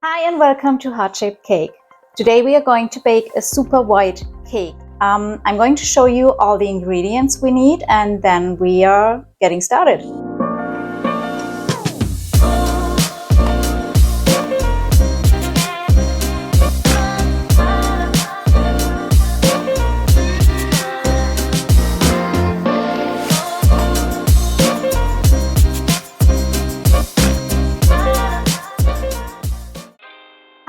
Hi and welcome to Heart Shaped Cake. Today we are going to bake a super white cake. I'm going to show you all the ingredients we need and then we are getting started.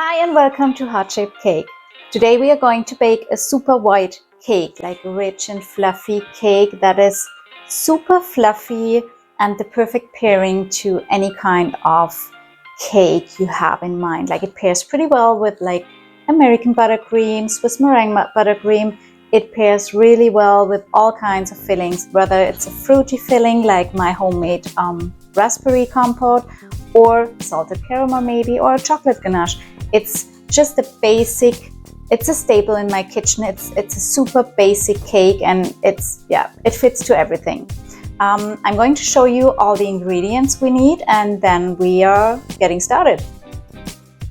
Hi and welcome to Heart Shaped Cake. Today we are going to bake a super white cake, like a rich and fluffy cake that is super fluffy and the perfect pairing to any kind of cake you have in mind. Like it pairs pretty well with like American buttercream, Swiss meringue buttercream. It pairs really well with all kinds of fillings, whether it's a fruity filling like my homemade raspberry compote, or salted caramel maybe, or a chocolate ganache. It's just a basic, it's a staple in my kitchen. It's a super basic cake and it fits to everything. I'm going to show you all the ingredients we need and then we are getting started.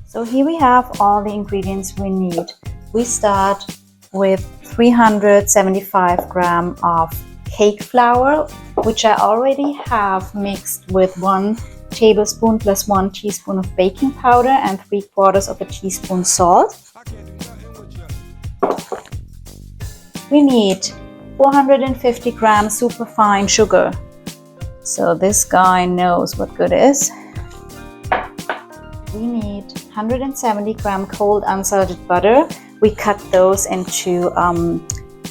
So here we have all the ingredients we need. We start with 375 grams of cake flour, which I already have mixed with 1 tablespoon plus 1 teaspoon of baking powder and 3/4 of a teaspoon salt. We need 450 grams superfine sugar. So this guy knows what good is. We need 170 grams cold unsalted butter. We cut those into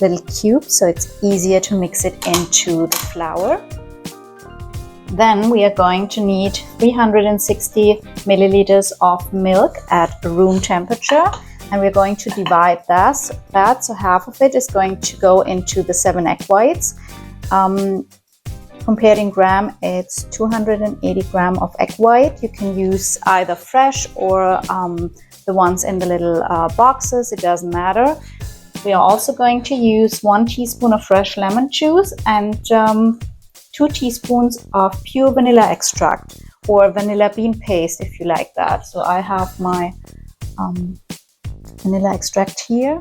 little cubes so it's easier to mix it into the flour. Then we are going to need 360 milliliters of milk at room temperature, and we're going to divide that. So half of it is going to go into the 7 egg whites. Compared in gram, it's 280 grams of egg white. You can use either fresh or the ones in the little boxes, it doesn't matter. We are also going to use 1 teaspoon of fresh lemon juice and 2 teaspoons of pure vanilla extract or vanilla bean paste if you like that. So I have my vanilla extract here.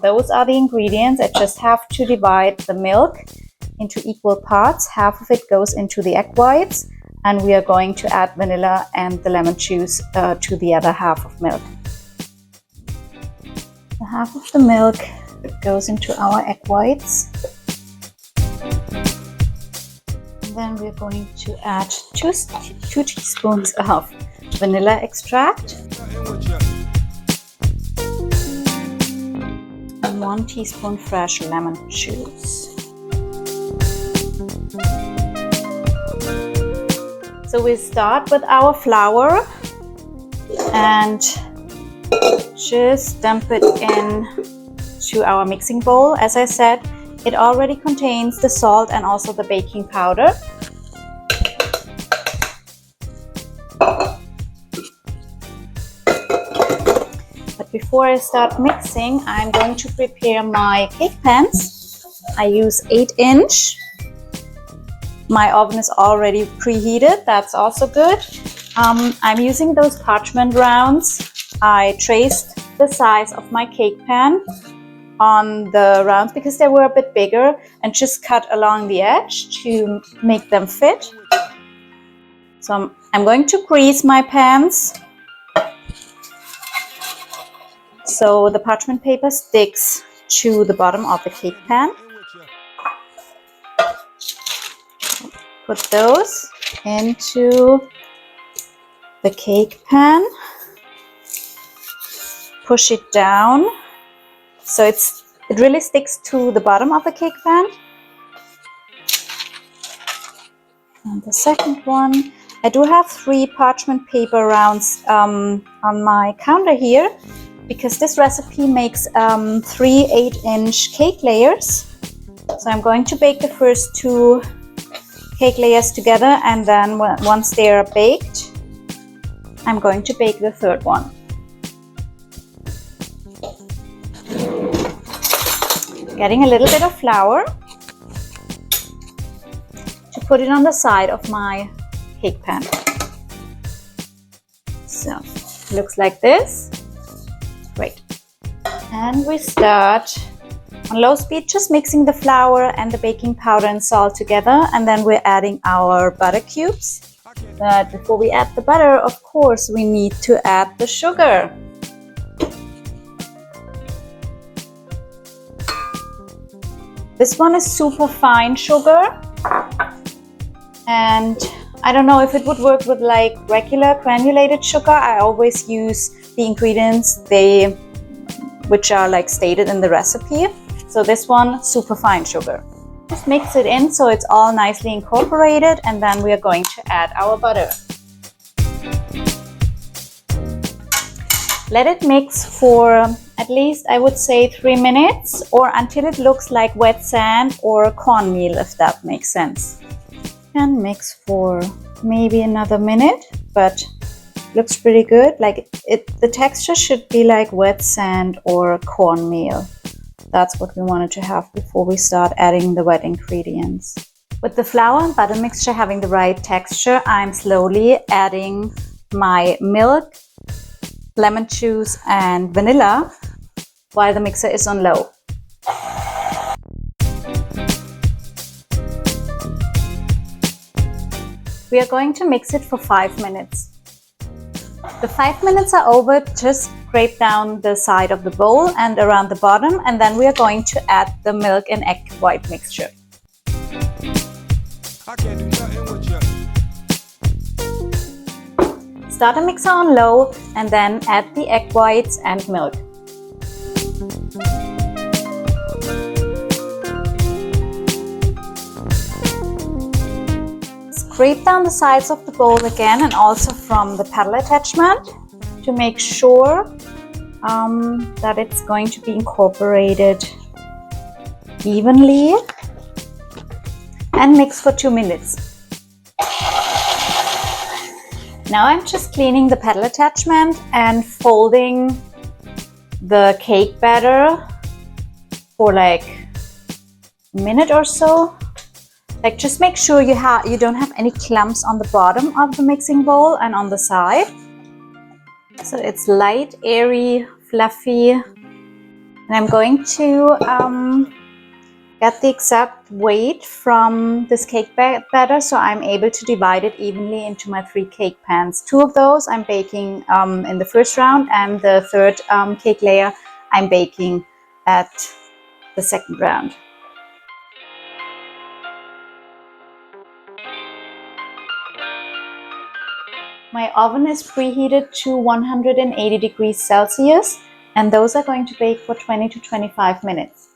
Those are the ingredients. I just have to divide the milk into equal parts. Half of it goes into the egg whites and we are going to add vanilla and the lemon juice to the other half of milk. The half of the milk goes into our egg whites. Then we're going to add 2 teaspoons of vanilla extract and 1 teaspoon fresh lemon juice. So we start with our flour and just dump it in to our mixing bowl. As I said, it already contains the salt and also the baking powder. But before I start mixing, I'm going to prepare my cake pans. I use 8-inch. My oven is already preheated, that's also good. I'm using those parchment rounds. I traced the size of my cake pan on the rounds because they were a bit bigger and just cut along the edge to make them fit. So I'm going to grease my pans so the parchment paper sticks to the bottom of the cake pan. Put those into the cake pan. Push it down so it really sticks to the bottom of the cake pan. And the second one, I do have 3 parchment paper rounds on my counter here because this recipe makes 3 8-inch cake layers. So I'm going to bake the first 2 cake layers together and then once they are baked, I'm going to bake the third one. Getting a little bit of flour to put it on the side of my cake pan. So Looks like this. Great. And we start on low speed, just mixing the flour and the baking powder and salt together, and then we're adding our butter cubes. But before we add the butter, of course, we need to add the sugar. This one is super fine sugar, and I don't know if it would work with like regular granulated sugar. I always use the ingredients which are like stated in the recipe. So this one, super fine sugar. Just mix it in so it's all nicely incorporated, and then we are going to add our butter. Let it mix for at least, I would say, 3 minutes, or until it looks like wet sand or cornmeal, if that makes sense. And mix for maybe another minute, but looks pretty good. Like the texture should be like wet sand or cornmeal. That's what we wanted to have before we start adding the wet ingredients. With the flour and butter mixture having the right texture, I'm slowly adding my milk, lemon juice and vanilla while the mixer is on low. We are going to mix it for 5 minutes. The 5 minutes are over, just scrape down the side of the bowl and around the bottom, and then we are going to add the milk and egg white mixture. Start the mixer on low and then add the egg whites and milk. Scrape down the sides of the bowl again, and also from the paddle attachment, to make sure that it's going to be incorporated evenly, and mix for 2 minutes. Now I'm just cleaning the paddle attachment and folding the cake batter for like a minute or so. Like, just make sure you don't have any clumps on the bottom of the mixing bowl and on the side. So it's light, airy, fluffy. And I'm going to get the exact weight from this cake batter, so I'm able to divide it evenly into my 3 cake pans. 2 of those I'm baking in the first round, and the third cake layer I'm baking at the second round. My oven is preheated to 180 degrees Celsius, and those are going to bake for 20 to 25 minutes.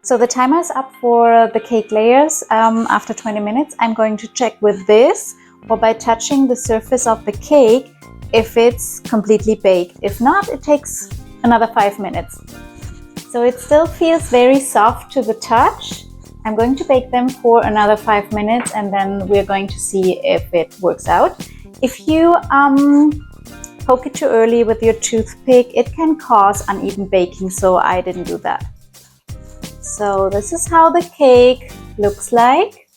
So the timer is up for the cake layers. After 20 minutes, I'm going to check with this, or by touching the surface of the cake, if it's completely baked. If not, it takes another 5 minutes. So it still feels very soft to the touch. I'm going to bake them for another 5 minutes, and then we're going to see if it works out. If you poke it too early with your toothpick, it can cause uneven baking, so I didn't do that. So this is how the cake looks like.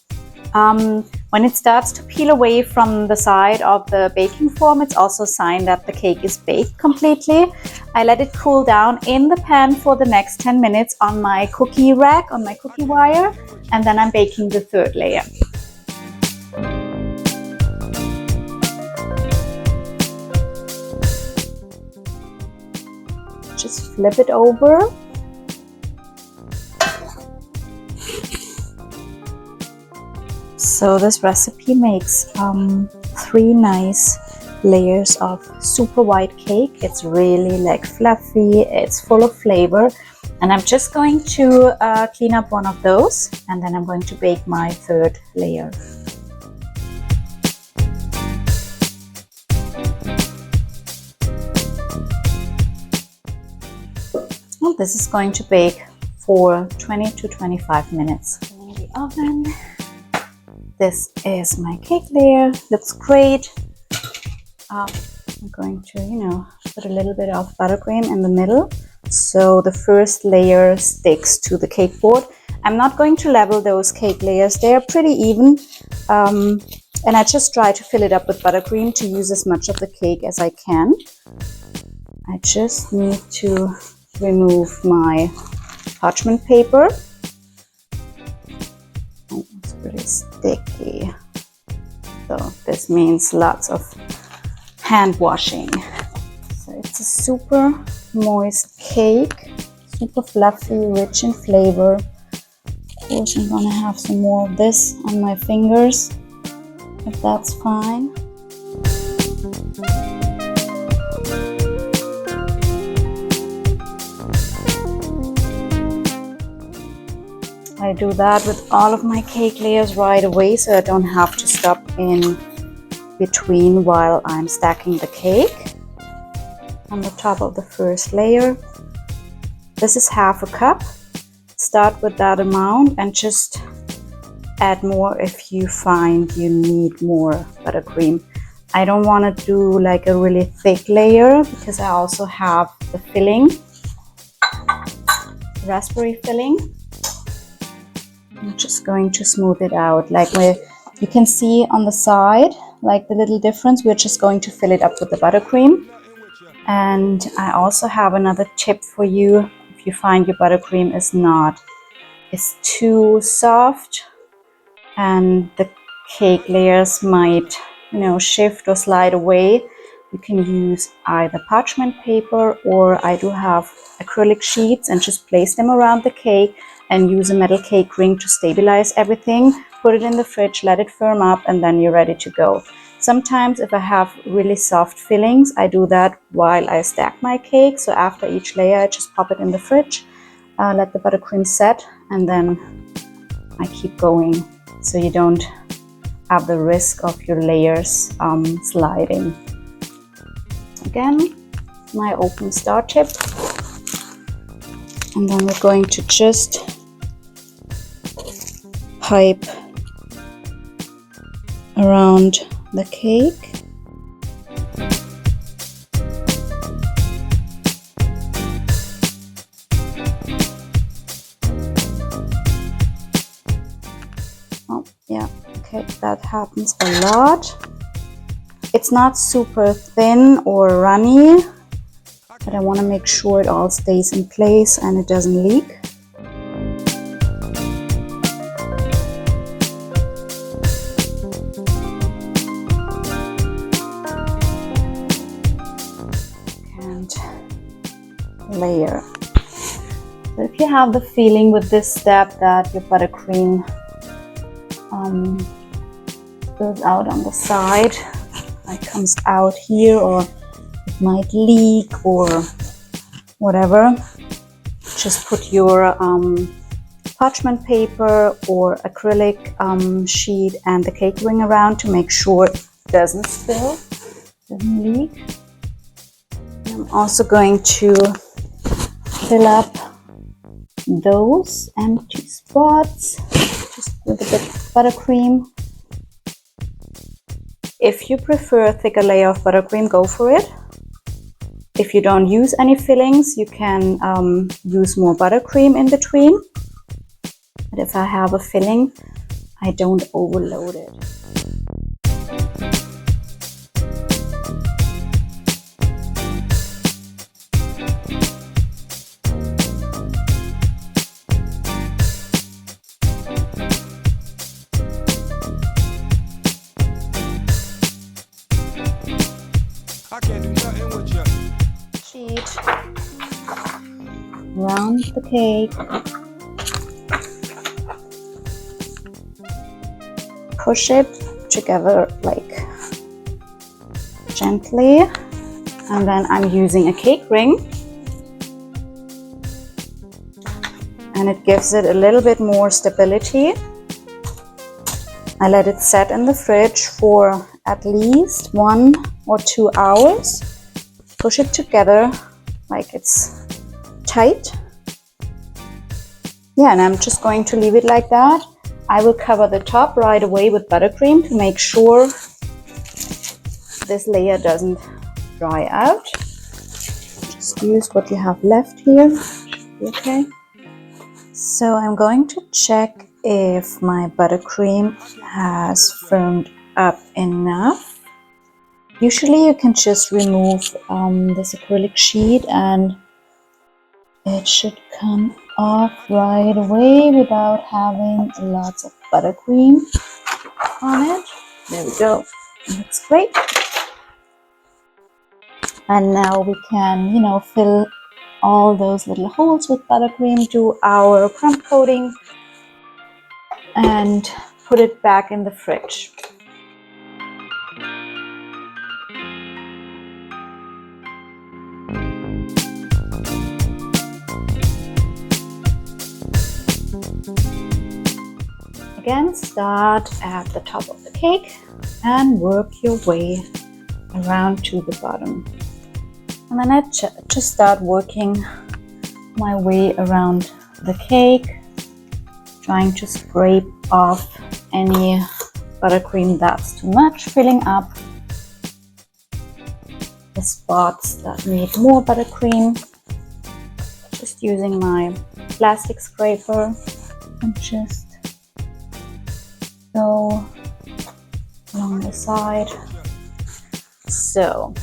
When it starts to peel away from the side of the baking form, it's also a sign that the cake is baked completely. I let it cool down in the pan for the next 10 minutes on my cookie rack, on my cookie wire, and then I'm baking the third layer. Just flip it over. So this recipe makes 3 nice layers of super white cake. It's really like fluffy, it's full of flavor, and I'm just going to clean up one of those, and then I'm going to bake my third layer. Well, this is going to bake for 20 to 25 minutes in the oven. This is my cake layer. Looks great. I'm going to, put a little bit of buttercream in the middle, so the first layer sticks to the cake board. I'm not going to level those cake layers. They are pretty even. And I just try to fill it up with buttercream to use as much of the cake as I can. I just need to remove my parchment paper. Oh, it's pretty sticky. So this means lots of hand washing. So it's a super moist cake, super fluffy, rich in flavor. Of course, I'm gonna have some more of this on my fingers, but that's fine. I do that with all of my cake layers right away, so I don't have to stop in between while I'm stacking the cake. On the top of the first layer, this is half a cup. Start with that amount and just add more if you find you need more buttercream. I don't want to do like a really thick layer because I also have the filling, raspberry filling. I'm just going to smooth it out. Like where you can see on the side, like the little difference, we're just going to fill it up with the buttercream. And I also have another tip for you. If you find your buttercream is too soft and the cake layers might, shift or slide away, you can use either parchment paper, or I do have acrylic sheets, and just place them around the cake and use a metal cake ring to stabilize everything. Put it in the fridge, let it firm up, and then you're ready to go. Sometimes if I have really soft fillings, I do that while I stack my cake. So after each layer, I just pop it in the fridge, let the buttercream set, and then I keep going. So you don't have the risk of your layers sliding. Again, my open star tip. And then we're going to just pipe around the cake. Oh, yeah, okay, that happens a lot. It's not super thin or runny, but I want to make sure it all stays in place and it doesn't leak. And layer. So if you have the feeling with this step that your buttercream goes out on the side, it comes out here, or it might leak or whatever, just put your parchment paper or acrylic sheet and the cake ring around to make sure it doesn't spill, doesn't leak. I'm also going to fill up those empty spots just with a bit of buttercream. If you prefer a thicker layer of buttercream, go for it. If you don't use any fillings, you can use more buttercream in between. But if I have a filling, I don't overload it. I can't do nothing with you. Sheet around the cake. Push it together like gently, and then I'm using a cake ring, and it gives it a little bit more stability. I let it set in the fridge for at least 1 or 2 hours. Push it together like it's tight. Yeah, and I'm just going to leave it like that. I will cover the top right away with buttercream to make sure this layer doesn't dry out. Just use what you have left here. Should be okay. So I'm going to check if my buttercream has firmed up enough. Usually you can just remove this acrylic sheet and it should come off right away without having lots of buttercream on it. There we go. Looks great. And now we can, fill all those little holes with buttercream, do our crumb coating, and put it back in the fridge. Again, start at the top of the cake and work your way around to the bottom. And then I just start working my way around the cake, trying to scrape off any buttercream that's too much, filling up the spots that need more buttercream. Just using my plastic scraper and just go along the side. So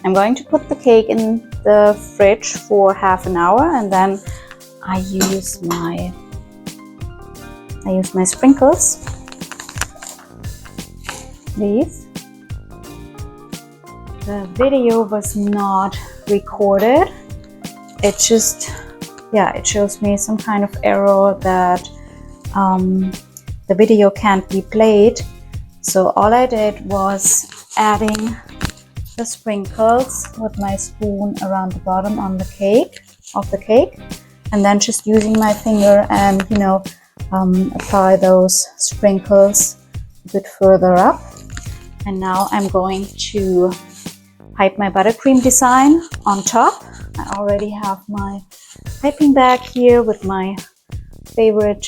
I'm going to put the cake in the fridge for half an hour, and then I use my sprinkles. These. The video was not recorded. It just, it shows me some kind of error that the video can't be played. So all I did was adding the sprinkles with my spoon around the bottom on the cake, and then just using my finger and apply those sprinkles a bit further up. And now I'm going to pipe my buttercream design on top. I already have my piping bag here with my favorite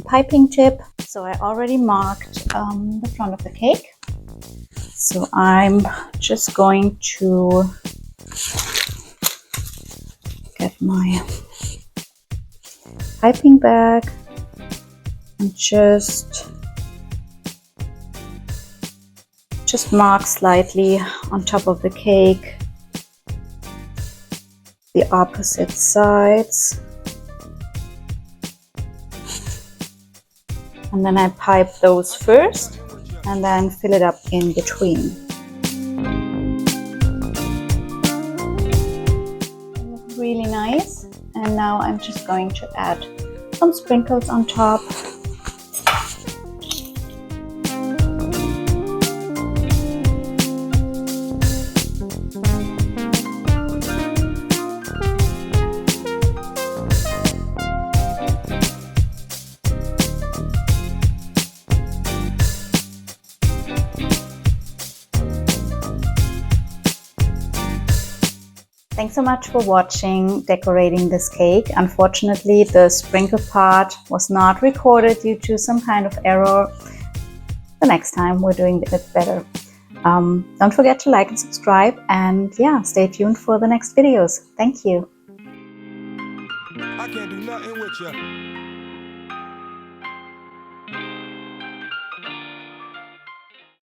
piping tip. So I already marked the front of the cake. So I'm just going to get my piping bag and just mark slightly on top of the cake the opposite sides, and then I pipe those first and then fill it up in between. They look really nice, and now I'm just going to add some sprinkles on top. Thanks so much for watching decorating this cake. Unfortunately, the sprinkle part was not recorded due to some kind of error. The next time we're doing it better. Don't forget to like and subscribe, and stay tuned for the next videos. Thank you. I can't do nothing with you.